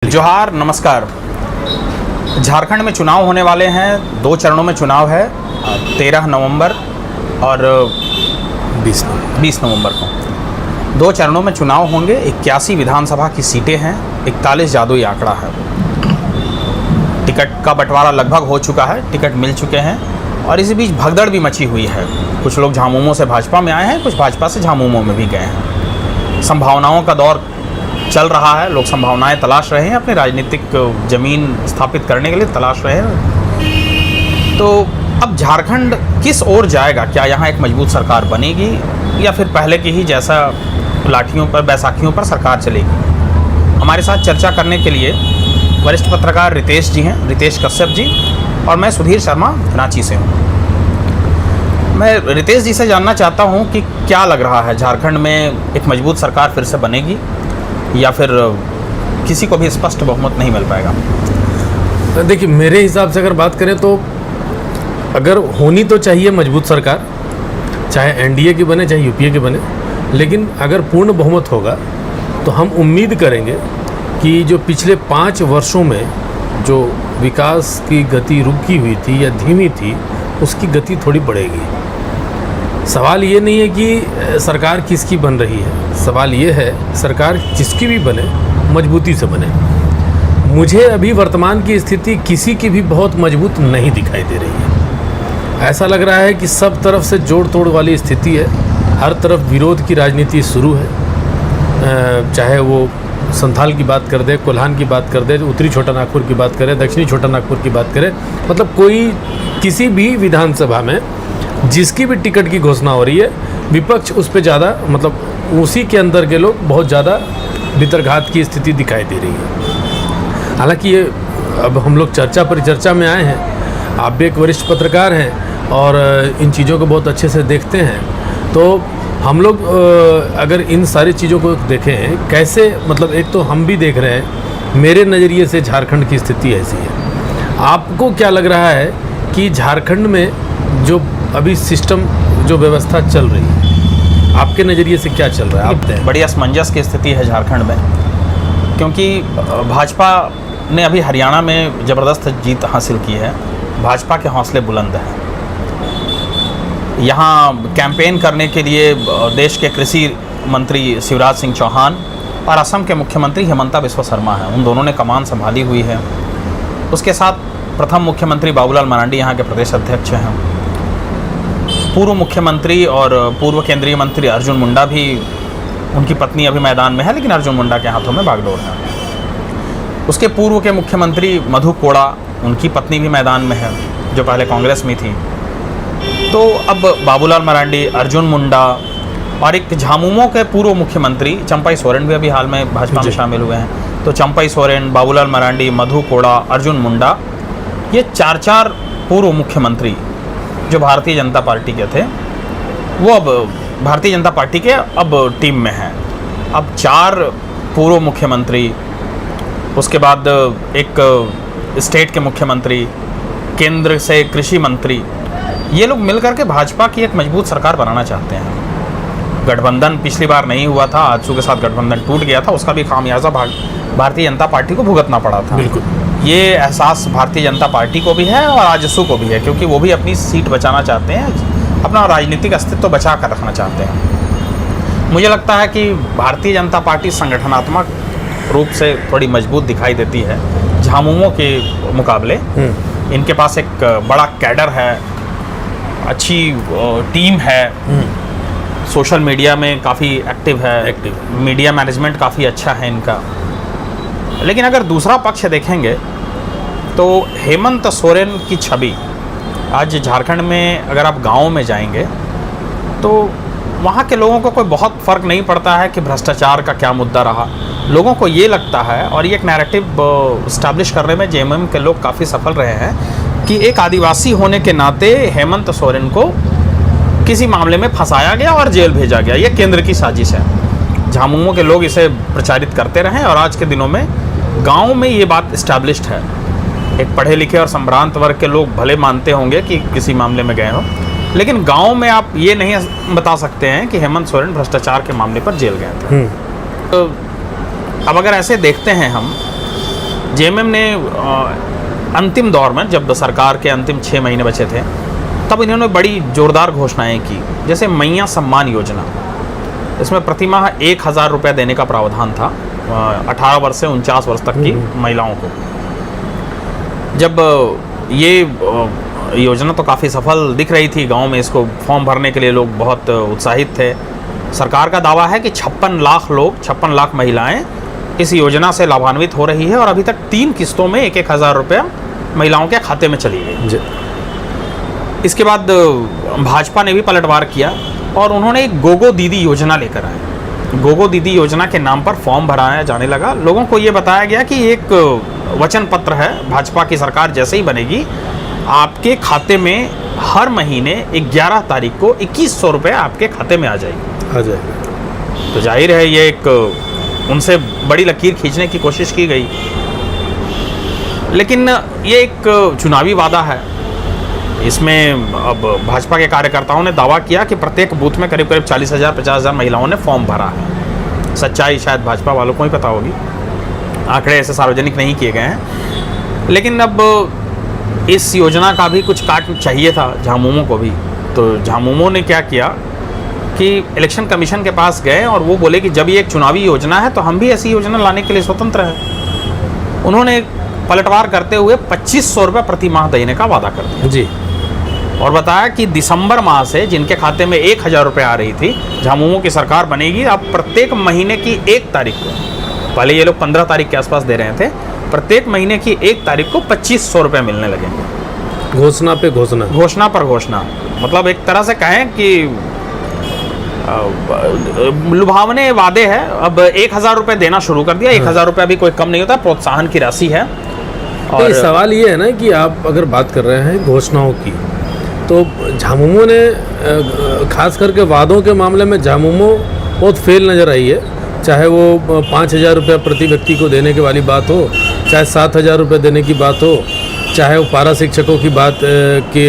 जोहार, नमस्कार। झारखंड में चुनाव होने वाले हैं, 2 चरणों में चुनाव है, 13 नवंबर और 20 नवंबर को 2 चरणों में चुनाव होंगे। 81 विधानसभा की सीटें हैं, 41 जादुई आंकड़ा है। टिकट का बंटवारा लगभग हो चुका है, टिकट मिल चुके हैं और इसी बीच भगदड़ भी मची हुई है। कुछ लोग झामुमो से भाजपा में आए हैं, कुछ भाजपा से झामुमो में भी गए हैं। संभावनाओं का दौर चल रहा है, लोग संभावनाएं तलाश रहे हैं, अपनी राजनीतिक जमीन स्थापित करने के लिए तलाश रहे हैं। तो अब झारखंड किस ओर जाएगा? क्या यहाँ एक मजबूत सरकार बनेगी या फिर पहले की ही जैसा लाठियों पर बैसाखियों पर सरकार चलेगी? हमारे साथ चर्चा करने के लिए वरिष्ठ पत्रकार रितेश जी हैं, रितेश कश्यप जी, और मैं सुधीर शर्मा रांची से हूँ। मैं रितेश जी से जानना चाहता हूँ कि क्या लग रहा है, झारखंड में एक मजबूत सरकार फिर से बनेगी या फिर किसी को भी स्पष्ट बहुमत नहीं मिल पाएगा? देखिए, मेरे हिसाब से अगर बात करें तो अगर होनी तो चाहिए मजबूत सरकार, चाहे एनडीए की बने चाहे यूपीए की बने, लेकिन अगर पूर्ण बहुमत होगा तो हम उम्मीद करेंगे कि जो पिछले 5 वर्षों में जो विकास की गति रुकी हुई थी या धीमी थी, उसकी गति थोड़ी बढ़ेगी। सवाल ये नहीं है कि सरकार किसकी बन रही है, सवाल ये है सरकार जिसकी भी बने मजबूती से बने। मुझे अभी वर्तमान की स्थिति किसी की भी बहुत मजबूत नहीं दिखाई दे रही है। ऐसा लग रहा है कि सब तरफ से जोड़ तोड़ वाली स्थिति है, हर तरफ विरोध की राजनीति शुरू है। चाहे वो संथाल की बात कर दे, कोल्हान की बात कर दे, उत्तरी छोटा नागपुर की बात करें, दक्षिणी छोटा नागपुर की बात करें, मतलब कोई किसी भी विधानसभा में जिसकी भी टिकट की घोषणा हो रही है, विपक्ष उस पर ज़्यादा, मतलब उसी के अंदर के लोग बहुत ज़्यादा भितरघात की स्थिति दिखाई दे रही है। हालांकि ये अब हम लोग चर्चा परिचर्चा में आए हैं, आप भी एक वरिष्ठ पत्रकार हैं और इन चीज़ों को बहुत अच्छे से देखते हैं, तो हम लोग अगर इन सारी चीज़ों को देखें कैसे, मतलब एक तो हम भी देख रहे हैं, मेरे नज़रिए से झारखंड की स्थिति ऐसी है। आपको क्या लग रहा है कि झारखंड में जो अभी सिस्टम, जो व्यवस्था चल रही है, आपके नज़रिए से क्या चल रहा है? आप बड़ी असमंजस की स्थिति है झारखंड में, क्योंकि भाजपा ने अभी हरियाणा में ज़बरदस्त जीत हासिल की है। भाजपा के हौसले बुलंद हैं। यहाँ कैंपेन करने के लिए देश के कृषि मंत्री शिवराज सिंह चौहान और असम के मुख्यमंत्री हिमंता बिस्वा शर्मा हैं, उन दोनों ने कमान संभाली हुई है। उसके साथ प्रथम मुख्यमंत्री बाबूलाल मरांडी यहाँ के प्रदेश अध्यक्ष हैं। पूर्व मुख्यमंत्री और पूर्व केंद्रीय मंत्री अर्जुन मुंडा भी, उनकी पत्नी अभी मैदान में है, लेकिन अर्जुन मुंडा के हाथों में बागडोर है। उसके पूर्व के मुख्यमंत्री मधु कोड़ा, उनकी पत्नी भी मैदान में है, जो पहले कांग्रेस में थी। तो अब बाबूलाल मरांडी, अर्जुन मुंडा और एक झामुमो के पूर्व मुख्यमंत्री चंपाई सोरेन भी अभी हाल में भाजपा में शामिल हुए हैं। तो चंपाई सोरेन, बाबूलाल मरांडी, मधु कोड़ा, अर्जुन मुंडा, ये 4 पूर्व मुख्यमंत्री जो भारतीय जनता पार्टी के थे, वो अब भारतीय जनता पार्टी के अब टीम में हैं। अब 4 पूर्व मुख्यमंत्री, उसके बाद एक स्टेट के मुख्यमंत्री, केंद्र से कृषि मंत्री, ये लोग मिलकर के भाजपा की एक मजबूत सरकार बनाना चाहते हैं। गठबंधन पिछली बार नहीं हुआ था, आजसू के साथ गठबंधन टूट गया था, उसका भी खामियाजा भारतीय जनता पार्टी को भुगतना पड़ा था। बिल्कुल, ये एहसास भारतीय जनता पार्टी को भी है और आजसू को भी है, क्योंकि वो भी अपनी सीट बचाना चाहते हैं, अपना राजनीतिक अस्तित्व बचा कर रखना चाहते हैं। मुझे लगता है कि भारतीय जनता पार्टी संगठनात्मक रूप से थोड़ी मजबूत दिखाई देती है झामुमो के मुकाबले। इनके पास एक बड़ा कैडर है, अच्छी टीम है, सोशल मीडिया में काफ़ी एक्टिव है, मीडिया मैनेजमेंट काफ़ी अच्छा है इनका। लेकिन अगर दूसरा पक्ष देखेंगे तो हेमंत सोरेन की छवि आज झारखंड में, अगर आप गाँव में जाएंगे तो वहाँ के लोगों को कोई बहुत फ़र्क नहीं पड़ता है कि भ्रष्टाचार का क्या मुद्दा रहा। लोगों को ये लगता है, और ये एक नैरेटिव इस्टेब्लिश करने में जेएमएम के लोग काफ़ी सफल रहे हैं, कि एक आदिवासी होने के नाते हेमंत सोरेन को किसी मामले में फंसाया गया और जेल भेजा गया, ये केंद्र की साजिश है। झामुमो के लोग इसे प्रचारित करते रहे और आज के दिनों में गांव में ये बात इस्टेब्लिश्ड है। एक पढ़े लिखे और संभ्रांत वर्ग के लोग भले मानते होंगे कि किसी मामले में गए हो, लेकिन गांव में आप ये नहीं बता सकते हैं कि हेमंत सोरेन भ्रष्टाचार के मामले पर जेल गए थे। तो अब अगर ऐसे देखते हैं हम जेएमएम ने अंतिम दौर में, जब सरकार के अंतिम 6 महीने बचे थे, तब इन्होंने बड़ी ज़ोरदार घोषणाएं की, जैसे मैया सम्मान योजना। इसमें प्रतिमाह 1,000 रुपये देने का प्रावधान था 18 वर्ष से 49 वर्ष तक की महिलाओं को। जब ये योजना तो काफ़ी सफल दिख रही थी, गांव में इसको फॉर्म भरने के लिए लोग बहुत उत्साहित थे। सरकार का दावा है कि 56 लाख लोग, 56 लाख महिलाएं इस योजना से लाभान्वित हो रही है और अभी तक 3 किस्तों में 1,000 रुपये महिलाओं के खाते में चली गई। इसके बाद भाजपा ने भी पलटवार किया और उन्होंने एक गोगो दीदी योजना लेकर आए। गोगो दीदी योजना के नाम पर फॉर्म भराया जाने लगा। लोगों को ये बताया गया कि एक वचन पत्र है, भाजपा की सरकार जैसे ही बनेगी आपके खाते में हर महीने 11 तारीख को 2,100 रुपये आपके खाते में आ जाएगी। तो जाहिर है ये एक उनसे बड़ी लकीर खींचने की कोशिश की गई, लेकिन ये एक चुनावी वादा है। इसमें अब भाजपा के कार्यकर्ताओं ने दावा किया कि प्रत्येक बूथ में करीब 40,000 50,000 महिलाओं ने फॉर्म भरा है। सच्चाई शायद भाजपा वालों को ही पता होगी, आंकड़े ऐसे सार्वजनिक नहीं किए गए हैं। लेकिन अब इस योजना का भी कुछ काट चाहिए था झामुमो को भी। तो झामुमो ने क्या किया कि इलेक्शन कमीशन के पास गए और वो बोले कि जब ये एक चुनावी योजना है तो हम भी ऐसी योजना लाने के लिए स्वतंत्र हैं। उन्होंने पलटवार करते हुए 2,500 रुपये प्रति माह देने का वादा कर दिया जी, और बताया कि दिसंबर माह से जिनके खाते में 1,000 रुपये आ रही थी, झामुमो की सरकार बनेगी, अब प्रत्येक महीने की 1 तारीख को, पहले ये लोग 15 तारीख के आसपास दे रहे थे, प्रत्येक महीने की 1 तारीख को 2,500 रुपये मिलने लगेंगे। घोषणा पे घोषणा, घोषणा पर घोषणा। मतलब एक तरह से कहें कि लुभावने वादे हैं। अब 1,000 रुपये देना शुरू कर दिया। 1,000 रुपये अभी कोई कम नहीं होता, प्रोत्साहन की राशि है। और सवाल ये है ना कि आप अगर बात कर रहे हैं घोषणाओं की, तो झामुमो ने खास करके वादों के मामले में झामुमो बहुत फेल नज़र आई है। चाहे वो 5,000 रुपये प्रति व्यक्ति को देने की वाली बात हो, चाहे 7,000 रुपये देने की बात हो, चाहे वो पारा शिक्षकों की बात के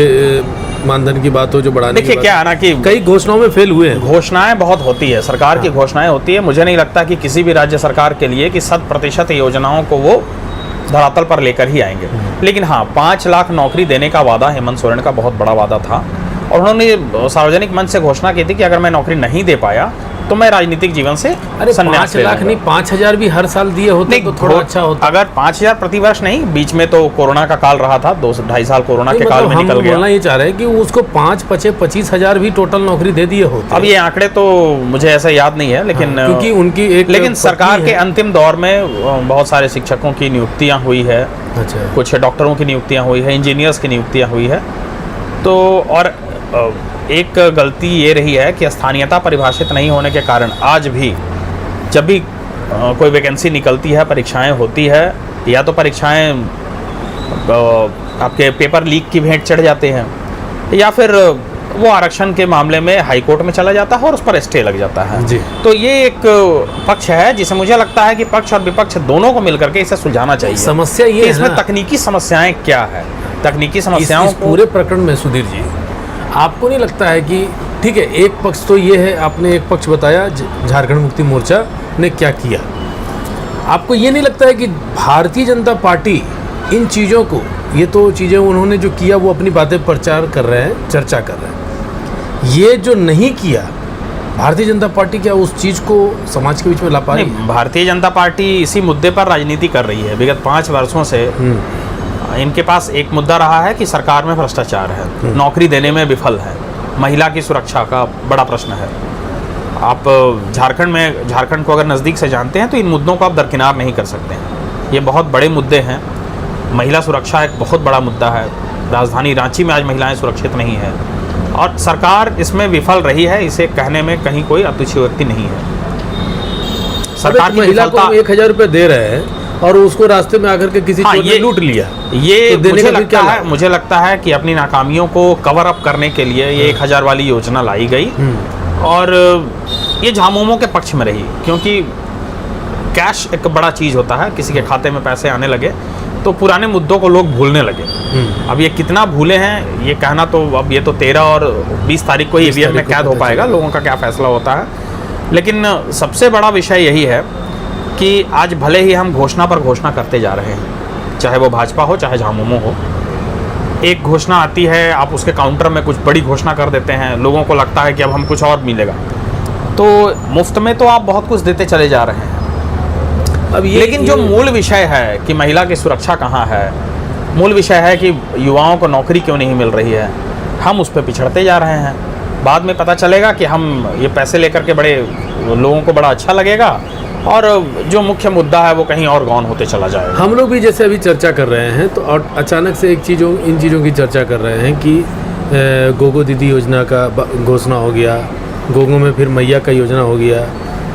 मानधन की बात हो जो बढ़ाने की बात। देखिए क्या है ना कि कई घोषणाओं में फेल हुए हैं। घोषणाएं बहुत होती है, सरकार की घोषणाएं होती है। मुझे नहीं लगता कि किसी भी राज्य सरकार के लिए कि 100% योजनाओं को वो धरातल पर लेकर ही आएंगे। लेकिन हाँ, 5 लाख नौकरी देने का वादा हेमंत सोरेन का बहुत बड़ा वादा था और उन्होंने सार्वजनिक मंच से घोषणा की थी कि अगर मैं नौकरी नहीं दे पाया तो मैं राजनीतिक जीवन से संन्यास 5 लाख नहीं 5,000 भी हर साल दिए होते तो थोड़ा अच्छा होता। अगर 5,000 प्रति वर्ष नहीं, बीच में तो कोरोना का काल रहा था, 2-2.5 साल कोरोना के काल में निकल गया। बोलना ये चाह रहे हैं कि उसको 5-25,000 भी टोटल नौकरी दे दिए होते। अब ये आंकड़े तो मुझे ऐसा याद नहीं है, लेकिन क्योंकि उनकी एक लेकिन सरकार के अंतिम दौर में बहुत सारे शिक्षकों की नियुक्तियां हुई है, अच्छा, कुछ डॉक्टरों की नियुक्तियां हुई है, इंजीनियर्स की नियुक्तियां हुई है। तो और एक गलती ये रही है कि स्थानीयता परिभाषित नहीं होने के कारण आज भी जब भी कोई वैकेंसी निकलती है, परीक्षाएं होती है, या तो परीक्षाएं आपके पेपर लीक की भेंट चढ़ जाते हैं, या फिर वो आरक्षण के मामले में हाई कोर्ट में चला जाता है और उस पर स्टे लग जाता है जी। तो ये एक पक्ष है जिसे मुझे लगता है कि पक्ष और विपक्ष दोनों को मिलकर के इसे सुलझाना चाहिए। समस्या ये है इसमें तकनीकी समस्याएं क्या है, तकनीकी समस्याओं इस पूरे प्रकरण में सुधीर जी, आपको नहीं लगता है कि ठीक है, एक पक्ष तो ये है, आपने एक पक्ष बताया झारखंड मुक्ति मोर्चा ने क्या किया, आपको ये नहीं लगता है कि भारतीय जनता पार्टी इन चीज़ों को, ये तो चीज़ें उन्होंने जो किया वो अपनी बातें प्रचार कर रहे हैं, चर्चा कर रहे हैं, ये जो नहीं किया भारतीय जनता पार्टी क्या उस चीज़ को समाज के बीच में ला पा रही है? भारतीय जनता पार्टी इसी मुद्दे पर राजनीति कर रही है। विगत 5 वर्षों से इनके पास एक मुद्दा रहा है कि सरकार में भ्रष्टाचार है, नौकरी देने में विफल है, महिला की सुरक्षा का बड़ा प्रश्न है। आप झारखंड को अगर नज़दीक से जानते हैं तो इन मुद्दों को आप दरकिनार नहीं कर सकते हैं। ये बहुत बड़े मुद्दे हैं। महिला सुरक्षा एक बहुत बड़ा मुद्दा है। राजधानी रांची में आज महिलाएं सुरक्षित नहीं है और सरकार इसमें विफल रही है। इसे कहने में कहीं कोई अतिशयोक्ति नहीं है। सरकार की महिला को 1,000 रुपये दे रहे हैं और उसको रास्ते में आकर के किसी चोर ने लूट लिया, ये तो मुझे लगता है कि अपनी नाकामियों को कवर अप करने के लिए ये 1,000 वाली योजना लाई गई और ये झामुमो के पक्ष में रही, क्योंकि कैश एक बड़ा चीज़ होता है। किसी के खाते में पैसे आने लगे तो पुराने मुद्दों को लोग भूलने लगे। अब ये कितना भूले हैं ये कहना, तो अब ये तो 13 और 20 तारीख को ही ईवीएम में कैद हो पाएगा, लोगों का क्या फैसला होता है। लेकिन सबसे बड़ा विषय यही है कि आज भले ही हम घोषणा पर घोषणा करते जा रहे हैं, चाहे वो भाजपा हो चाहे झामुमो हो। एक घोषणा आती है, आप उसके काउंटर में कुछ बड़ी घोषणा कर देते हैं, लोगों को लगता है कि अब हम कुछ और मिलेगा, तो मुफ्त में तो आप बहुत कुछ देते चले जा रहे हैं। अब लेकिन जो मूल विषय है कि महिला की सुरक्षा कहाँ है, मूल विषय है कि युवाओं को नौकरी क्यों नहीं मिल रही है, हम उस पर पिछड़ते जा रहे हैं। बाद में पता चलेगा कि हम ये पैसे लेकर के बड़े लोगों को बड़ा अच्छा लगेगा और जो मुख्य मुद्दा है वो कहीं और गौन होते चला जाएगा। हम लोग भी जैसे अभी चर्चा कर रहे हैं तो और अचानक से इन चीज़ों की चर्चा कर रहे हैं कि गोगो दीदी योजना का घोषणा हो गया, गोगो में फिर मैया का योजना हो गया,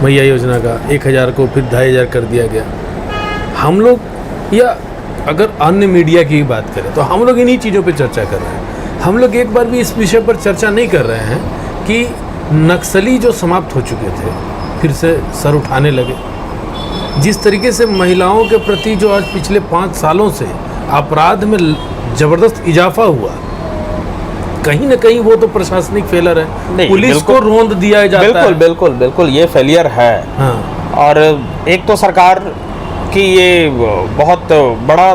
मैया योजना का 1000 को फिर 2500 कर दिया गया। हम लोग या अगर अन्य मीडिया की बात करें तो हम लोग इन्हीं चीज़ों पे चर्चा कर रहे हैं। हम लोग एक बार भी इस विषय पर चर्चा नहीं कर रहे हैं कि नक्सली जो समाप्त हो चुके थे फिर से सर उठाने लगे। जिस तरीके से महिलाओं के प्रति जो आज पिछले 5 सालों से अपराध में ज़बरदस्त इजाफा हुआ, कहीं ना कहीं वो तो प्रशासनिक फेलर है। पुलिस को रोंद दिया जाता बिल्कुल, है। बिल्कुल बिल्कुल ये फेलियर है। हाँ। और एक तो सरकार की ये बहुत बड़ा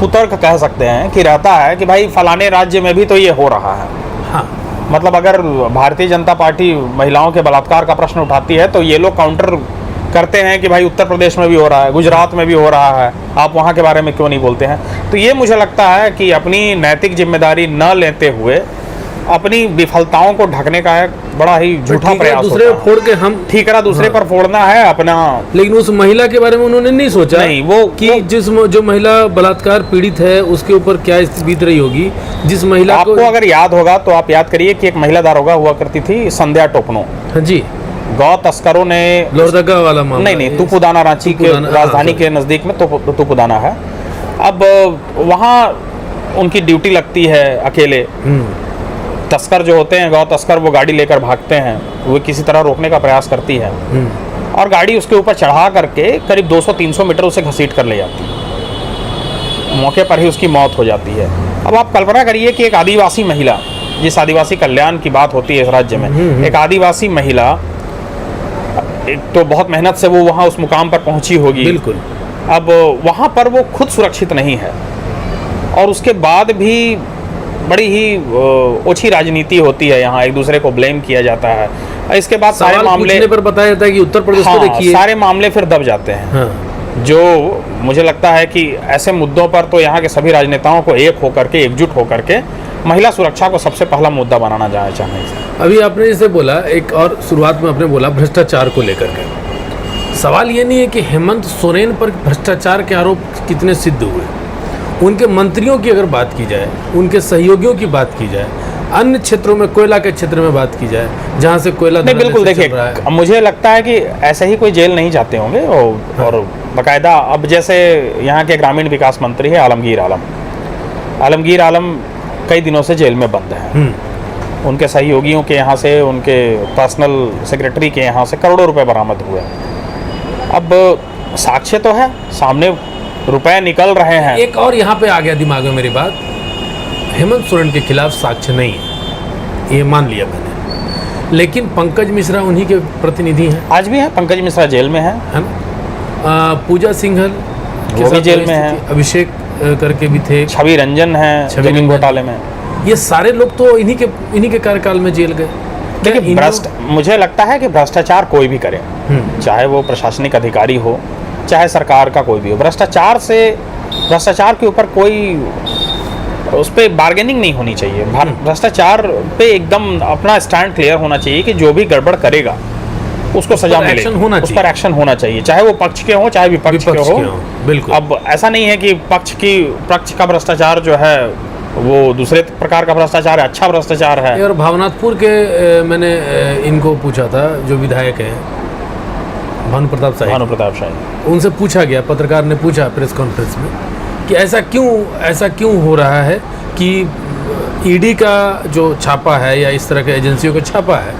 कुतर्क कह सकते हैं कि रहता है कि भाई फलाने राज्य में भी तो ये हो रहा है। हाँ। मतलब अगर भारतीय जनता पार्टी महिलाओं के बलात्कार का प्रश्न उठाती है तो ये लोग काउंटर करते हैं कि भाई उत्तर प्रदेश में भी हो रहा है, गुजरात में भी हो रहा है, आप वहाँ के बारे में क्यों नहीं बोलते हैं। तो ये मुझे लगता है कि अपनी नैतिक जिम्मेदारी न लेते हुए अपनी विफलताओं को ढकने का एक बड़ा ही झूठा प्रयास दूसरे होता है। फोड़ के हम ठीकरा दूसरे पर फोड़ना है अपना। लेकिन उस महिला के बारे में उन्होंने नहीं सोचा नहीं, वो कि जो महिला बलात्कार पीड़ित है उसके ऊपर क्या स्थिति बीत रही होगी। जिस महिला आपको अगर याद होगा तो आप याद करिए कि एक महिला दारोगा हुआ करती थी, संध्या टोपनो। हाँ जी, गौ तस्करों ने लोहरदगा वाला मामला। नहीं, तुपुदाना, रांची के राजधानी के नज़दीक में तुपुदाना है। अब वहाँ उनकी ड्यूटी लगती है अकेले। तस्कर जो होते हैं, गौ तस्कर, वो गाड़ी लेकर भागते हैं, वो किसी तरह रोकने का प्रयास करती है और गाड़ी उसके ऊपर चढ़ा करके करीब 200-300 मीटर उसे घसीट कर ले जाती है। मौके पर ही उसकी मौत हो जाती है। अब आप कल्पना करिए कि एक आदिवासी महिला, जिस आदिवासी कल्याण की बात होती है इस राज्य में, एक आदिवासी महिला, एक तो बहुत मेहनत से वो वहाँ उस मुकाम पर पहुँची होगी। बिल्कुल। अब वहाँ पर वो खुद सुरक्षित नहीं है और उसके बाद भी बड़ी ही ओछी राजनीति होती है, यहाँ एक दूसरे को ब्लेम किया जाता है। इसके बाद सारे मामले पर बताया जाता है कि उत्तर प्रदेश को देखिए, सारे मामले फिर दब जाते हैं। हाँ। जो मुझे लगता है कि ऐसे मुद्दों पर तो यहाँ के सभी राजनेताओं को एक होकर के, एकजुट होकर के महिला सुरक्षा को सबसे पहला मुद्दा बनाना चाहिए। अभी आपने जैसे बोला, एक और शुरुआत में आपने बोला भ्रष्टाचार को लेकर के, सवाल ये नहीं है कि हेमंत सोरेन पर भ्रष्टाचार के आरोप कितने सिद्ध हुए, उनके मंत्रियों की अगर बात की जाए, उनके सहयोगियों की बात की जाए, अन्य क्षेत्रों में, कोयला के क्षेत्र में बात की जाए जहां से कोयला नहीं, बिल्कुल देखिए, मुझे लगता है कि ऐसे ही कोई जेल नहीं जाते होंगे और बाकायदा अब जैसे यहाँ के ग्रामीण विकास मंत्री है आलमगीर आलम कई दिनों से जेल में बंद है। उनके सहयोगियों के यहाँ से, उनके पर्सनल सेक्रेटरी के यहाँ से करोड़ों रुपए बरामद हुए। अब साक्ष्य तो है सामने, रुपए निकल रहे हैं। एक और यहाँ पे आ गया दिमाग में मेरी बात, हेमंत सोरेन के खिलाफ साक्ष्य नहीं है, ये मान लिया मैंने, लेकिन पंकज मिश्रा उन्हीं के प्रतिनिधि हैं। आज भी है, पंकज मिश्रा जेल में है ना। पूजा सिंघल वो भी जेल में है, अभिषेक करके भी थे, छवि रंजन है जमीन घोटाले में। ये सारे लोग तो इन्हीं के कार्यकाल में जेल गए। देखिए, मुझे लगता है कि भ्रष्टाचार कोई भी करे, चाहे वो प्रशासनिक अधिकारी हो, चाहे सरकार का कोई भी हो, भ्रष्टाचार के ऊपर कोई उस पर बार्गेनिंग नहीं होनी चाहिए। भ्रष्टाचार पे एकदम अपना स्टैंड क्लियर होना चाहिए कि जो भी गड़बड़ करेगा उसको सजा मिलेगी, उस पर एक्शन होना चाहिए, चाहे वो पक्ष के हो चाहे विपक्ष के हो। बिल्कुल। अब ऐसा नहीं है कि पक्ष का भ्रष्टाचार जो है वो दूसरे प्रकार का भ्रष्टाचार है, अच्छा भ्रष्टाचार है। और भावनाथपुर के मैंने इनको पूछा था, जो विधायक हैं भानु प्रताप शाही, उनसे पूछा गया, पत्रकार ने पूछा प्रेस कॉन्फ्रेंस में कि ऐसा क्यों हो रहा है कि ईडी का जो छापा है या इस तरह के एजेंसियों का छापा है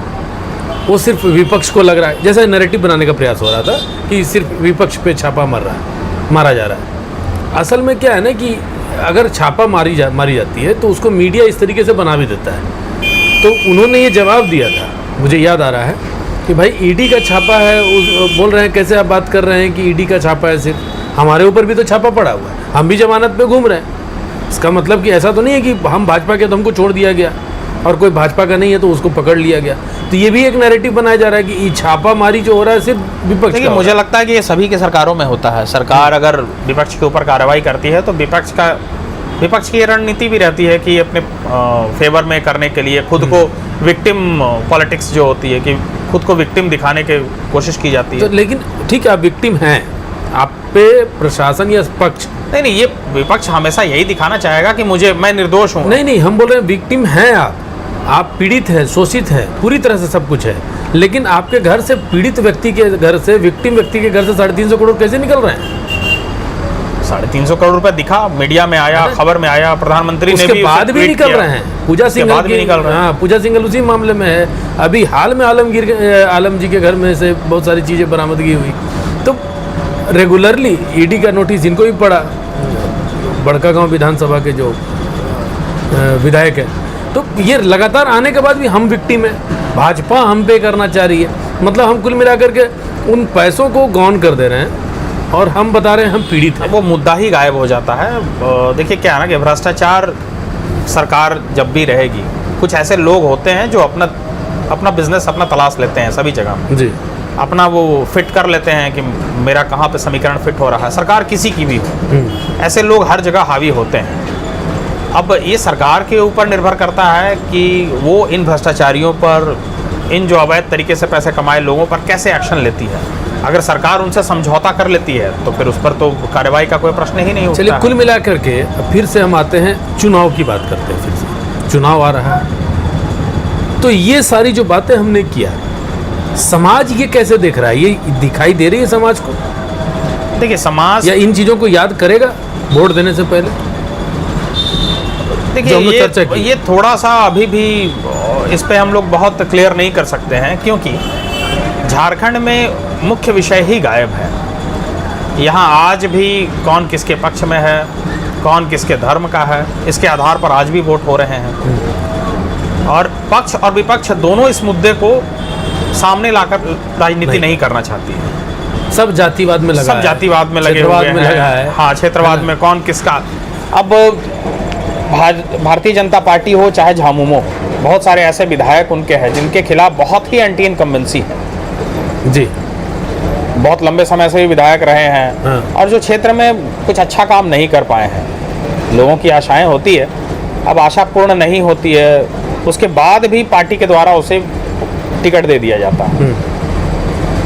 वो सिर्फ विपक्ष को लग रहा है, जैसा नैरेटिव बनाने का प्रयास हो रहा था कि सिर्फ विपक्ष पे छापा मारा जा रहा है। असल में क्या है ना कि अगर छापा मारी जाती है तो उसको मीडिया इस तरीके से बना भी देता है। तो उन्होंने ये जवाब दिया था, मुझे याद आ रहा है कि भाई ईडी का छापा है, बोल रहे हैं कैसे आप बात कर रहे हैं कि ईडी का छापा है सिर्फ, हमारे ऊपर भी तो छापा पड़ा हुआ है, हम भी जमानत पे घूम रहे हैं। इसका मतलब कि ऐसा तो नहीं है कि हम भाजपा के तो हमको छोड़ दिया गया और कोई भाजपा का नहीं है तो उसको पकड़ लिया गया। तो ये भी एक नैरेटिव बनाया जा रहा है कि ये छापामारी जो हो रहा है सिर्फ विपक्ष देखिए, का हो मुझे रहा लगता है कि ये सभी के सरकारों में होता है। सरकार अगर विपक्ष के ऊपर कार्रवाई करती है तो विपक्ष की ये रणनीति भी रहती है कि अपने फेवर में करने के लिए खुद को विक्टिम पॉलिटिक्स जो होती है कि खुद को विक्टिम दिखाने की कोशिश की जाती है। है। तो लेकिन ठीक है, आप विक्टिम हैं, आप पे प्रशासन या पक्ष नहीं, ये विपक्ष हमेशा यही दिखाना चाहेगा कि मैं निर्दोष हूँ। नहीं, हम बोल रहे हैं विक्टिम हैं आप पीड़ित है, शोषित है, पूरी तरह से सब कुछ है, लेकिन आपके घर से पीड़ित व्यक्ति के घर से, विक्टिम व्यक्ति के घर से 350 करोड़ कैसे निकल रहे हैं? 350 करोड़ रुपए दिखा, मीडिया में आया, खबर में आया, प्रधानमंत्री ने भी बाद भी निकल रहे हैं। पूजा सिंघल भी निकल रहे हैं। हाँ, पूजा सिंघल उसी मामले में है। अभी हाल में आलम जी के घर में से बहुत सारी चीजें बरामदगी हुई। तो रेगुलरली ईडी का नोटिस इनको भी पड़ा, बड़कागांव विधानसभा के जो विधायक है। तो ये लगातार आने के बाद भी हम विक्टिम है, भाजपा हम पे करना चाह रही है। मतलब हम कुल मिलाकर के उन पैसों को गौन कर दे रहे हैं और हम बता रहे हैं हम पीड़ित हैं। वो मुद्दा ही गायब हो जाता है। देखिए क्या है ना कि भ्रष्टाचार सरकार जब भी रहेगी, कुछ ऐसे लोग होते हैं जो अपना बिजनेस अपना तलाश लेते हैं सभी जगह जी, अपना वो फिट कर लेते हैं कि मेरा कहाँ पे समीकरण फिट हो रहा है। सरकार किसी की भी हो, ऐसे लोग हर जगह हावी होते हैं। अब ये सरकार के ऊपर निर्भर करता है कि वो इन भ्रष्टाचारियों पर, इन जो अवैध तरीके से पैसे कमाए लोगों पर कैसे एक्शन लेती है। अगर सरकार उनसे समझौता कर लेती है तो फिर उस पर तो कार्रवाई का कोई प्रश्न ही नहीं होता। चलिए, कुल मिलाकर के फिर से हम आते हैं चुनाव की बात करते हैं। फिर से चुनाव आ रहा है, तो ये सारी जो बातें हमने किया, समाज ये कैसे देख रहा है? ये दिखाई दे रही है समाज को? देखिए, समाज या इन चीज़ों को याद करेगा वोट देने से पहले? देखिए, ये थोड़ा सा अभी भी इस पे हम लोग बहुत क्लियर नहीं कर सकते हैं, क्योंकि झारखंड में मुख्य विषय ही गायब है। यहाँ आज भी कौन किसके पक्ष में है, कौन किसके धर्म का है, इसके आधार पर आज भी वोट हो रहे हैं। और पक्ष और विपक्ष दोनों इस मुद्दे को सामने लाकर राजनीति नहीं करना चाहती है। सब जातिवाद में लगा है, सब जातिवाद में लगे हुए हैं। हाँ, क्षेत्रवाद में कौन किसका। अब भारतीय जनता पार्टी हो चाहे झामुमो हो, बहुत सारे ऐसे विधायक उनके हैं जिनके खिलाफ बहुत ही एंटी इनकम्बेंसी है जी, बहुत लंबे समय से भी विधायक रहे हैं। हाँ। और जो क्षेत्र में कुछ अच्छा काम नहीं कर पाए हैं। लोगों की आशाएं होती है, अब आशा पूर्ण नहीं होती है, उसके बाद भी पार्टी के द्वारा उसे टिकट दे दिया जाता है।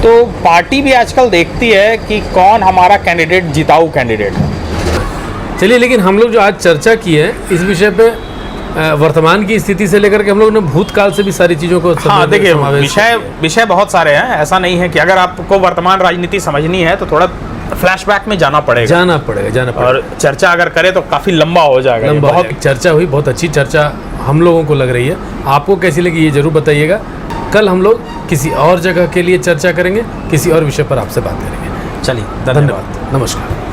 तो पार्टी भी आजकल देखती है कि कौन हमारा कैंडिडेट जिताऊ कैंडिडेट है। चलिए, लेकिन हम लोग जो आज चर्चा की है इस विषय पे, वर्तमान की स्थिति से लेकर के हम लोग ने भूतकाल से भी सारी चीज़ों को हाँ, देखिए, विषय बहुत सारे हैं। ऐसा नहीं है कि अगर आपको वर्तमान राजनीति समझनी है तो थोड़ा फ्लैशबैक में जाना पड़ेगा। और चर्चा अगर करें तो काफ़ी लंबा हो जाएगा। बहुत चर्चा हुई, बहुत अच्छी चर्चा हम लोगों को लग रही है। आपको कैसी लगी ये जरूर बताइएगा। कल हम लोग किसी और जगह के लिए चर्चा करेंगे, किसी और विषय पर आपसे बात करेंगे। चलिए, धन्यवाद, नमस्कार।